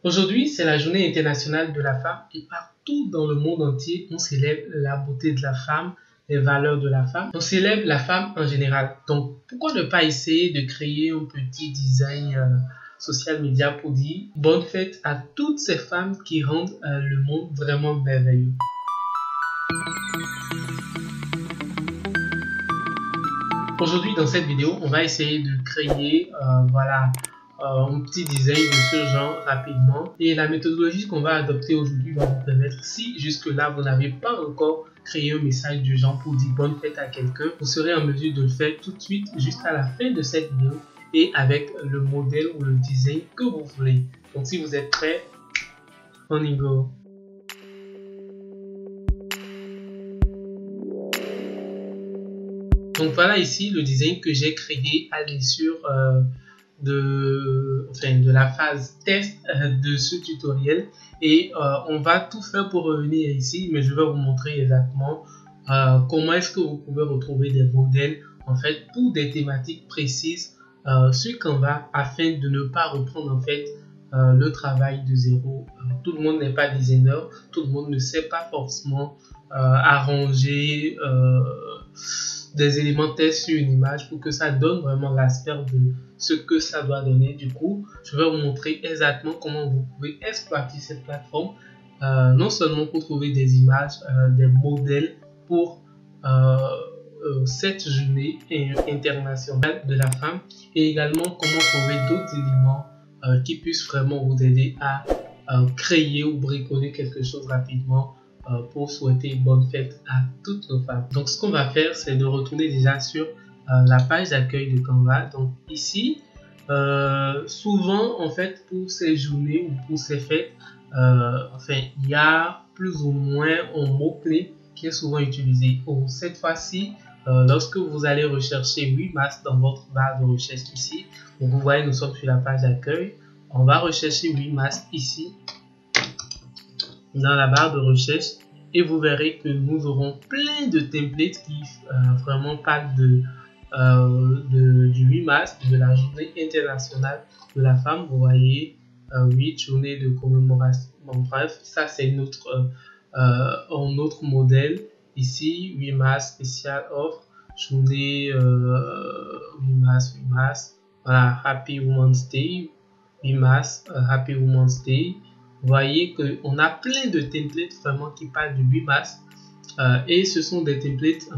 Aujourd'hui, c'est la journée internationale de la femme et partout dans le monde entier, on célèbre la beauté de la femme, les valeurs de la femme. On célèbre la femme en général. Donc, pourquoi ne pas essayer de créer un petit design social media pour dire bonne fête à toutes ces femmes qui rendent le monde vraiment merveilleux. Aujourd'hui, dans cette vidéo, on va essayer de créer un petit design de ce genre rapidement. Et la méthodologie qu'on va adopter aujourd'hui va vous permettre, si jusque-là vous n'avez pas encore créé un message du genre pour dire bonne fête à quelqu'un, vous serez en mesure de le faire tout de suite jusqu'à la fin de cette vidéo et avec le modèle ou le design que vous voulez. Donc si vous êtes prêts, on y go. Donc voilà ici le design que j'ai créé à l'issue de la phase test de ce tutoriel et on va tout faire pour revenir ici, mais je vais vous montrer exactement comment est-ce que vous pouvez retrouver des modèles en fait pour des thématiques précises sur Canva afin de ne pas reprendre en fait le travail de zéro. Tout le monde n'est pas designer, tout le monde ne sait pas forcément arranger des éléments tests sur une image pour que ça donne vraiment l'aspect de ce que ça doit donner. Du coup, je vais vous montrer exactement comment vous pouvez exploiter cette plateforme, non seulement pour trouver des images, des modèles pour cette journée internationale de la femme et également comment trouver d'autres éléments qui puissent vraiment vous aider à créer ou bricoler quelque chose rapidement pour souhaiter bonne fête à toutes nos femmes. Donc ce qu'on va faire, c'est de retourner déjà sur la page d'accueil de Canva. Donc ici, souvent en fait pour ces journées ou pour ces fêtes, il y a plus ou moins un mot-clé qui est souvent utilisé. Cette fois-ci, lorsque vous allez rechercher 8 masques dans votre barre de recherche ici, donc vous voyez nous sommes sur la page d'accueil, on va rechercher 8 masques ici dans la barre de recherche et vous verrez que nous aurons plein de templates qui vraiment parlent du 8 mars, de la journée internationale de la femme. Vous voyez 8 journées de commémoration. Bon, bref, ça c'est un autre modèle. Ici, 8 mars spécial offre, journée 8 mars, voilà, Happy Women's Day, 8 mars, Happy Women's Day. Vous voyez qu'on a plein de templates vraiment qui parlent du 8 mars et ce sont des templates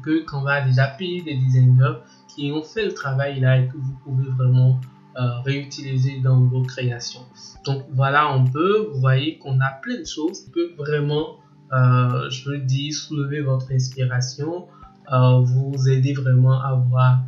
que Canva a déjà payé des designers qui ont fait le travail là et que vous pouvez vraiment réutiliser dans vos créations. Donc voilà, vous voyez qu'on a plein de choses qui peuvent vraiment, je veux dire, soulever votre inspiration, vous aider vraiment à voir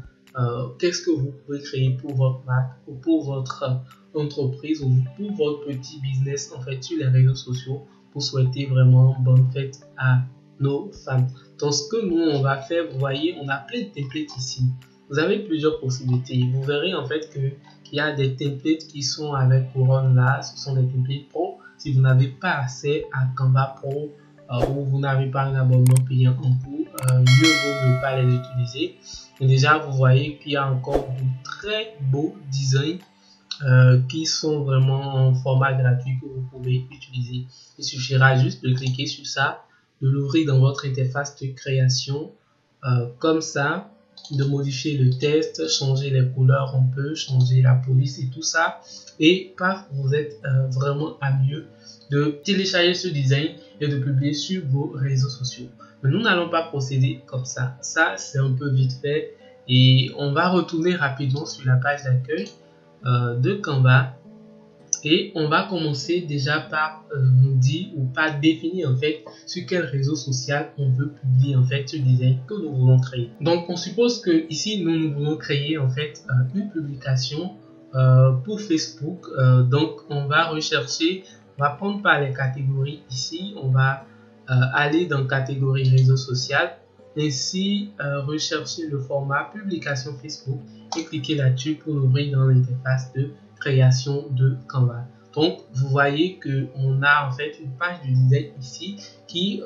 qu'est-ce que vous pouvez créer pour votre marque ou pour votre entreprise ou pour votre petit business en fait sur les réseaux sociaux pour souhaiter vraiment bonne fête à nos femmes. Donc ce que nous on va faire, vous voyez, on a plein de templates ici. Vous avez plusieurs possibilités. Vous verrez en fait qu'il y a des templates qui sont avec couronne là, ce sont des templates pro. Si vous n'avez pas accès à Canva Pro ou vous n'avez pas un abonnement payant en cours, mieux vaut ne pas les utiliser. Et déjà vous voyez qu'il y a encore de très beaux designs qui sont vraiment en format gratuit que vous pouvez utiliser. Il suffira juste de cliquer sur ça, de l'ouvrir dans votre interface de création comme ça, de modifier le texte, changer les couleurs, on peut changer la police et tout ça et paf, vous êtes vraiment à mieux de télécharger ce design et de publier sur vos réseaux sociaux. Mais nous n'allons pas procéder comme ça, c'est un peu vite fait et on va retourner rapidement sur la page d'accueil de Canva et on va commencer déjà par nous dire ou par définir en fait sur quel réseau social on veut publier en fait ce design que nous voulons créer. Donc on suppose que ici nous voulons créer en fait une publication pour Facebook. Donc on va rechercher, on va prendre par les catégories ici, on va aller dans catégorie réseau social, ainsi rechercher le format publication Facebook et cliquer là-dessus pour l'ouvrir dans l'interface de création de Canva. Donc vous voyez que on a en fait une page de design ici qui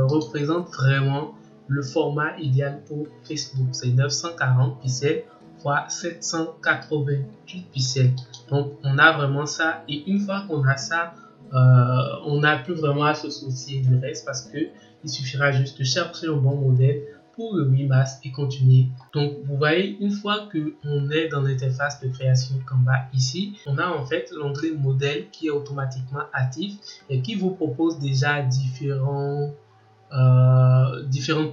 représente vraiment le format idéal pour Facebook. C'est 940 pixels x 788 pixels. Donc on a vraiment ça, et une fois qu'on a ça, on n'a plus vraiment à se soucier du reste, parce que il suffira juste de chercher le bon modèle pour le 8 mars et continuer. Donc vous voyez, une fois que on est dans l'interface de création Canva ici, on a en fait l'onglet modèle qui est automatiquement actif et qui vous propose déjà différents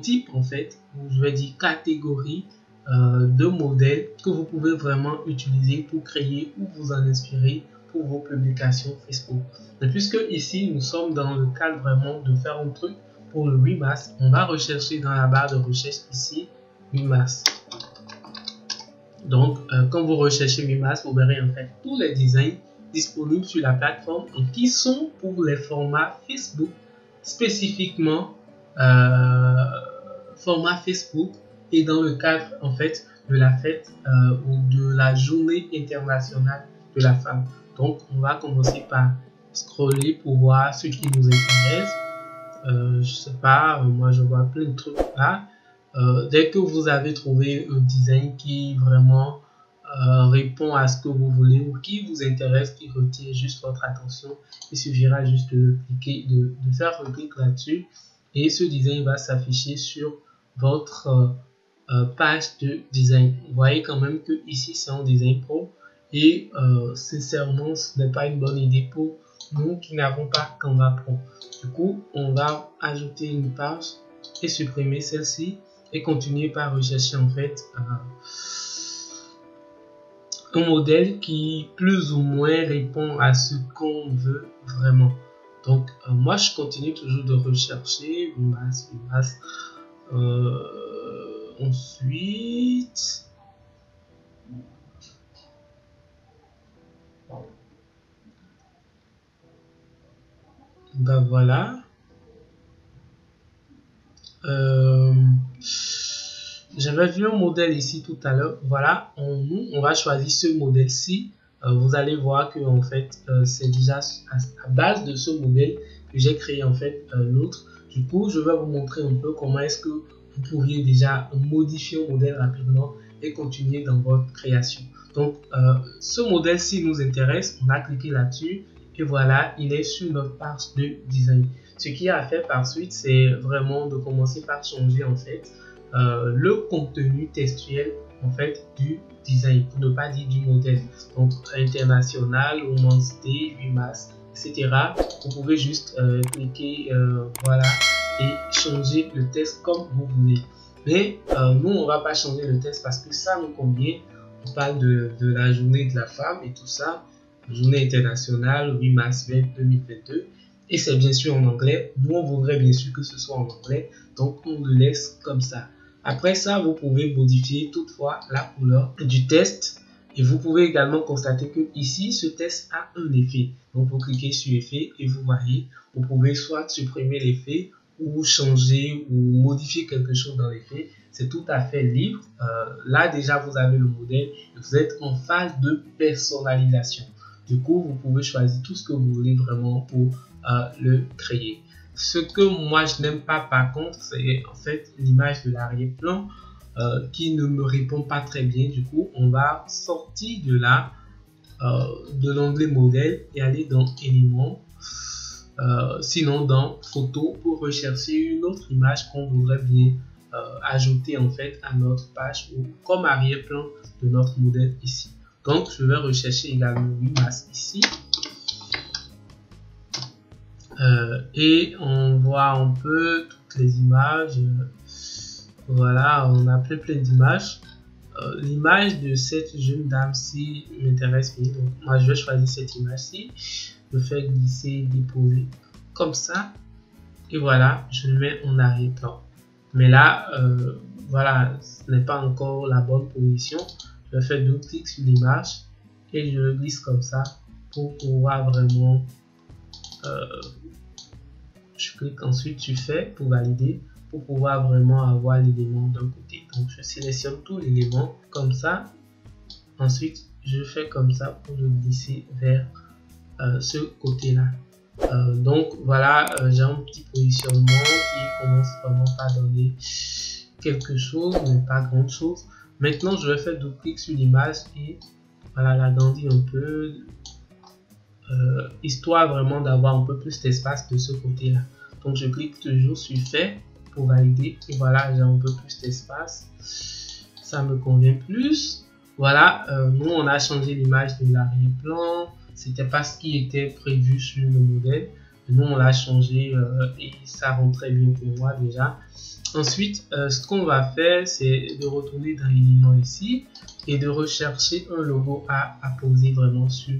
types, en fait, ou je vais dire catégories de modèles que vous pouvez vraiment utiliser pour créer ou vous en inspirer pour vos publications Facebook. Mais puisque ici nous sommes dans le cadre vraiment de faire un truc pour le 8 mars, on va rechercher dans la barre de recherche ici 8 mars. Donc quand vous recherchez 8 mars, vous verrez en fait tous les designs disponibles sur la plateforme et qui sont pour les formats Facebook, spécifiquement format Facebook, et dans le cadre en fait de la fête ou de la journée internationale de la femme. Donc on va commencer par scroller pour voir ce qui nous intéresse. Je sais pas, moi je vois plein de trucs là. Dès que vous avez trouvé un design qui vraiment répond à ce que vous voulez ou qui vous intéresse, qui retient juste votre attention, il suffira juste de cliquer, de faire un clic là-dessus, et ce design va s'afficher sur votre page de design. Vous voyez quand même que ici c'est un design pro, et sincèrement ce n'est pas une bonne idée pour nous qui n'avons pas Canva Pro. Du coup on va ajouter une page et supprimer celle-ci et continuer par rechercher en fait un modèle qui plus ou moins répond à ce qu'on veut vraiment. Donc moi je continue toujours de rechercher masse. Ensuite ben voilà, j'avais vu un modèle ici tout à l'heure. Voilà, on va choisir ce modèle-ci. Vous allez voir que en fait c'est déjà à base de ce modèle que j'ai créé en fait l'autre. Du coup je vais vous montrer un peu comment est-ce que vous pourriez déjà modifier un modèle rapidement et continuer dans votre création. Donc ce modèle-ci nous intéresse, on a cliqué là-dessus et voilà, il est sur notre page de design. Ce qu'il y a à faire par suite, c'est vraiment de commencer par changer en fait le contenu textuel en fait du design, pour ne pas dire du modèle. Donc international, Women's Day, 8 mars, etc. Vous pouvez juste cliquer voilà, et changer le texte comme vous voulez. Mais nous on va pas changer le texte parce que ça nous convient. On parle de la journée de la femme et tout ça, journée internationale 8 mars 2022, et c'est bien sûr en anglais. Nous on voudrait bien sûr que ce soit en anglais, donc on le laisse comme ça. Après ça, vous pouvez modifier toutefois la couleur du texte, et vous pouvez également constater que ici ce texte a un effet. Donc vous cliquez sur effet et vous voyez, vous pouvez soit supprimer l'effet ou changer ou modifier quelque chose dans l'effet. C'est tout à fait libre. Là déjà vous avez le modèle et vous êtes en phase de personnalisation. Du coup vous pouvez choisir tout ce que vous voulez vraiment pour le créer. Ce que moi je n'aime pas par contre, c'est en fait l'image de l'arrière-plan qui ne me répond pas très bien. Du coup on va sortir de là, de l'onglet modèle, et aller dans éléments, sinon dans photo, pour rechercher une autre image qu'on voudrait bien ajouter en fait à notre page ou comme arrière-plan de notre modèle ici. Donc je vais rechercher également 8 mars ici. Et on voit un peu toutes les images. Voilà, on a plein d'images. L'image de cette jeune dame-ci m'intéresse bien. Donc moi je vais choisir cette image-ci. Je fais glisser, déposer comme ça. Et voilà, je le mets en arrière-plan. Mais là, voilà, ce n'est pas encore la bonne position. Je fais double clic sur l'image et je le glisse comme ça pour pouvoir vraiment je clique ensuite sur fait pour valider, pour pouvoir vraiment avoir l'élément d'un côté. Donc je sélectionne tout l'élément comme ça. Ensuite je fais comme ça pour le glisser vers ce côté là. Donc voilà, j'ai un petit positionnement qui commence vraiment pas à donner quelque chose, mais pas grand chose. Maintenant, je vais faire double clic sur l'image et voilà, l'agrandir un peu, histoire vraiment d'avoir un peu plus d'espace de ce côté-là. Donc, je clique toujours sur fait pour valider et voilà, j'ai un peu plus d'espace. Ça me convient plus. Voilà, nous, on a changé l'image de l'arrière-plan. C'était pas ce qui était prévu sur le modèle. Nous, on l'a changé et ça rend très bien pour moi déjà. Ensuite, ce qu'on va faire, c'est de retourner dans l'élément ici et de rechercher un logo à poser vraiment sur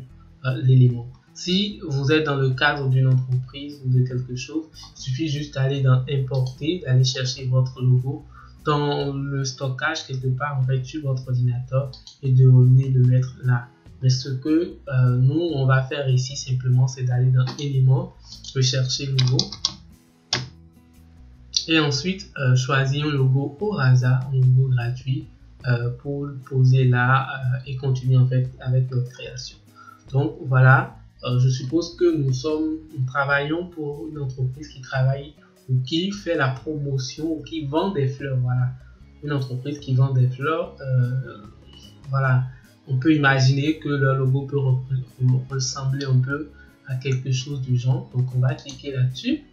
l'élément. Si vous êtes dans le cadre d'une entreprise ou de quelque chose, il suffit juste d'aller dans importer, d'aller chercher votre logo dans le stockage quelque part en fait sur votre ordinateur et de revenir le mettre là. Mais ce que nous on va faire ici simplement, c'est d'aller dans éléments, rechercher logo et ensuite choisir un logo au hasard, un logo gratuit pour le poser là et continuer en fait avec notre création. Donc voilà, je suppose que nous travaillons pour une entreprise qui travaille ou qui fait la promotion ou qui vend des fleurs. Voilà, une entreprise qui vend des fleurs. Voilà, on peut imaginer que leur logo peut ressembler un peu à quelque chose du genre. Donc on va cliquer là-dessus.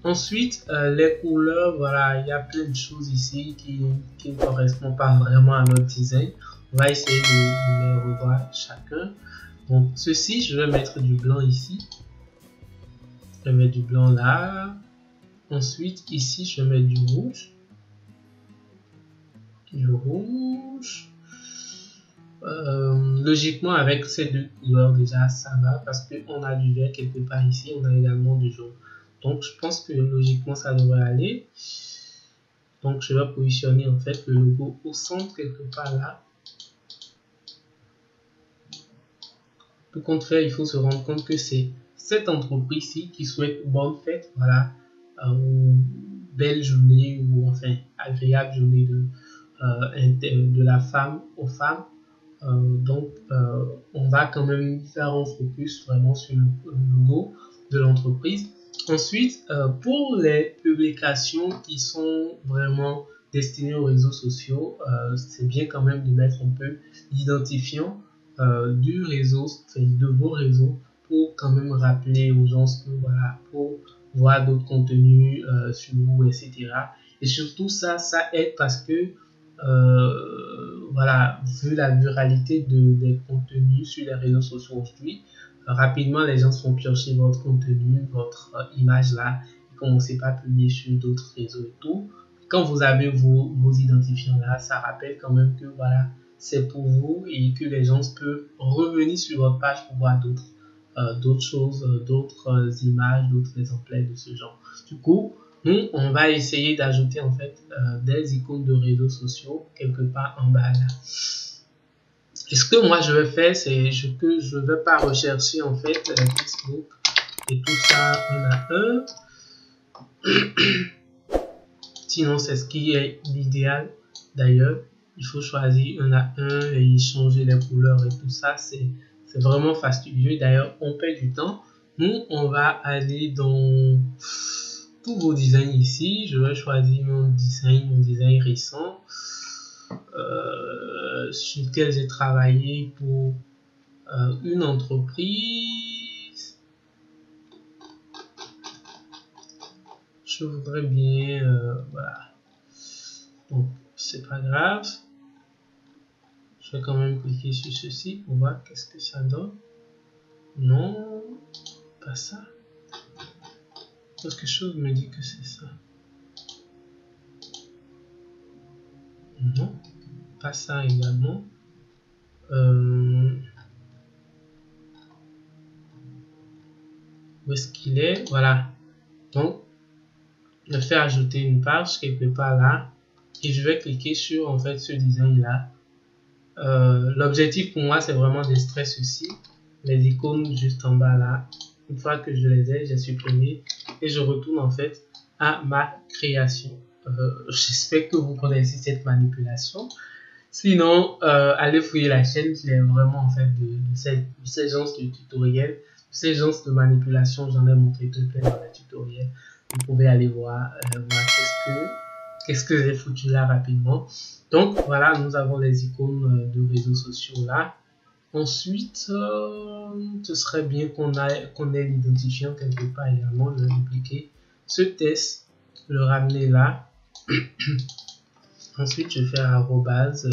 Ensuite, les couleurs, voilà, il y a plein de choses ici qui ne correspondent pas vraiment à notre design. On va essayer de les revoir chacun. Donc, ceci, je vais mettre du blanc ici. Je vais mettre du blanc là. Ensuite, ici, je vais mettre du rouge. Du rouge. Logiquement, avec ces deux couleurs, déjà, ça va parce qu'on a du vert quelque part ici. On a également du jaune. Donc, je pense que logiquement, ça devrait aller. Donc, je vais positionner en fait le logo au centre quelque part là. Tout compte fait, il faut se rendre compte que c'est cette entreprise-ci qui souhaite bonne fête, voilà, belle journée ou enfin agréable journée de la femme aux femmes. Donc, on va quand même faire un focus vraiment sur le logo de l'entreprise. Ensuite, pour les publications qui sont vraiment destinées aux réseaux sociaux, c'est bien quand même de mettre un peu l'identifiant du réseau, enfin, de vos réseaux, pour quand même rappeler aux gens que voilà, pour voir d'autres contenus sur vous, etc. Et surtout ça aide parce que voilà, vu la viralité des contenus sur les réseaux sociaux aujourd'hui, rapidement les gens vont piocher votre contenu, votre image là, et commencez pas à publier sur d'autres réseaux et tout. Quand vous avez vos identifiants là, ça rappelle quand même que voilà, c'est pour vous et que les gens peuvent revenir sur votre page pour voir d'autres choses, d'autres images, d'autres exemplaires de ce genre. Du coup, nous, on va essayer d'ajouter en fait des icônes de réseaux sociaux quelque part en bas là. Et ce que moi je vais faire, c'est que je ne vais pas rechercher en fait Facebook et tout ça un à un. Sinon, c'est ce qui est l'idéal. D'ailleurs, il faut choisir un à un et changer les couleurs et tout ça. C'est vraiment fastidieux. D'ailleurs, on perd du temps. Nous, on va aller dans tous vos designs ici. Je vais choisir mon design récent sur lequel j'ai travaillé pour une entreprise. Je voudrais bien, voilà. Donc, c'est pas grave. Je vais quand même cliquer sur ceci pour voir qu'est-ce que ça donne. Non, pas ça. Quelque chose me dit que c'est ça. Non, pas ça également. Où est-ce qu'il est? Voilà. Donc, je fais ajouter une page quelque part là. Et je vais cliquer sur en fait ce design là. L'objectif pour moi c'est vraiment d'extraire ceci, les icônes juste en bas là. Une fois que je les ai, j'ai supprimé et je retourne en fait à ma création. J'espère que vous connaissez cette manipulation. Sinon, allez fouiller la chaîne. J'ai vraiment en fait de ces genres de tutoriels, de ces genres de manipulation. J'en ai montré tout plein dans les tutoriels. Vous pouvez aller voir, qu'est-ce que j'ai foutu là rapidement. Donc voilà, nous avons les icônes de réseaux sociaux là. Ensuite, ce serait bien qu'on ait l'identifiant quelque part également, le dupliquer. Ce test, le ramener là. Ensuite, je fais arrobase.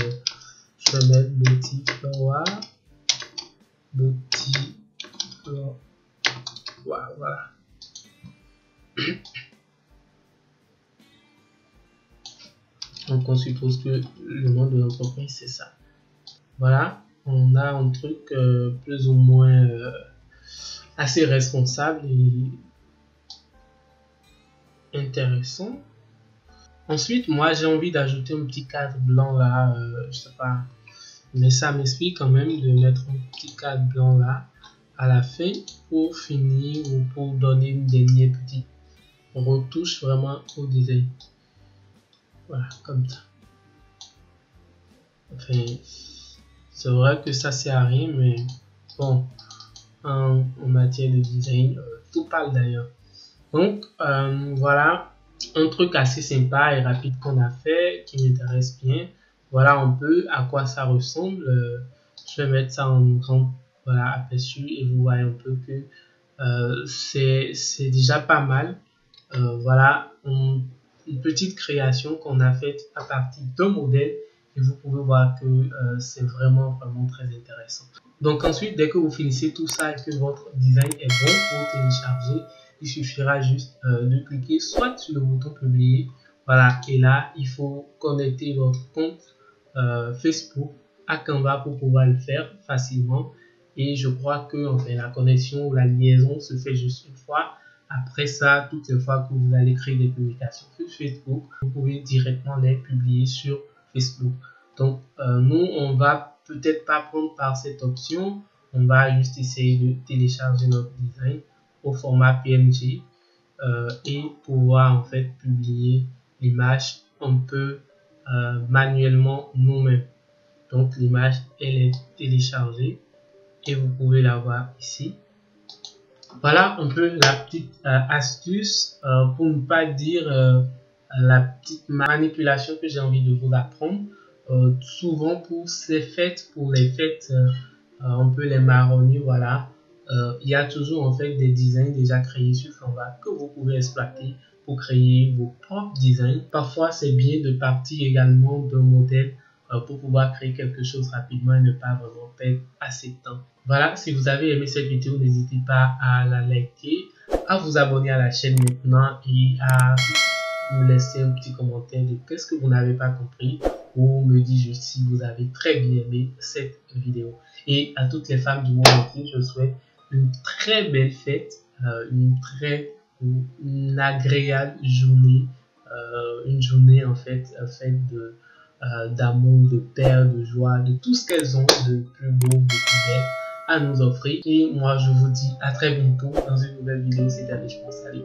Je vais mettre Botiflower. Voilà. Donc on suppose que le nom de l'entreprise c'est ça. Voilà, on a un truc plus ou moins assez responsable et intéressant. Ensuite, moi j'ai envie d'ajouter un petit cadre blanc là, je sais pas, mais ça m'explique quand même de mettre un petit cadre blanc là à la fin pour finir ou pour donner une dernière petite retouche vraiment au design. Voilà, comme ça. Enfin, c'est vrai que ça sert à rien, mais bon, en matière de design, tout parle d'ailleurs. Donc, voilà, un truc assez sympa et rapide qu'on a fait, qui m'intéresse bien. Voilà un peu à quoi ça ressemble. Je vais mettre ça en grand aperçu et vous voyez un peu que c'est déjà pas mal. Voilà, une petite création qu'on a faite à partir d'un modèle et vous pouvez voir que c'est vraiment très intéressant. Donc ensuite, dès que vous finissez tout ça et que votre design est bon pour télécharger, il suffira juste de cliquer soit sur le bouton publier, voilà, et là il faut connecter votre compte Facebook à Canva pour pouvoir le faire facilement. Et je crois que enfin, la connexion ou la liaison se fait juste une fois. Après ça, toutes les fois que vous allez créer des publications sur Facebook, vous pouvez directement les publier sur Facebook. Donc, nous, on va peut-être pas prendre par cette option. On va juste essayer de télécharger notre design au format PNG et pouvoir en fait publier l'image un peu manuellement nous-mêmes. Donc, l'image, elle est téléchargée et vous pouvez la voir ici. Voilà un peu la petite astuce pour ne pas dire la petite manipulation que j'ai envie de vous apprendre. Souvent pour les fêtes, on peut les marronniers, voilà. Il y a toujours en fait des designs déjà créés sur Canva que vous pouvez exploiter pour créer vos propres designs. Parfois c'est bien de partir également d'un modèle pour pouvoir créer quelque chose rapidement et ne pas vraiment perdre assez de temps. Voilà, si vous avez aimé cette vidéo, n'hésitez pas à la liker, à vous abonner à la chaîne maintenant et à me laisser un petit commentaire de qu'est-ce que vous n'avez pas compris ou me dire juste si vous avez très bien aimé cette vidéo. Et à toutes les femmes du monde entier, je souhaite une très belle fête, une agréable journée, une journée en fait faite d'amour, de paix, de joie, de tout ce qu'elles ont de plus beau, de plus belle à nous offrir. Et moi, je vous dis à très bientôt dans une nouvelle vidéo. C'était Richemont. Salut!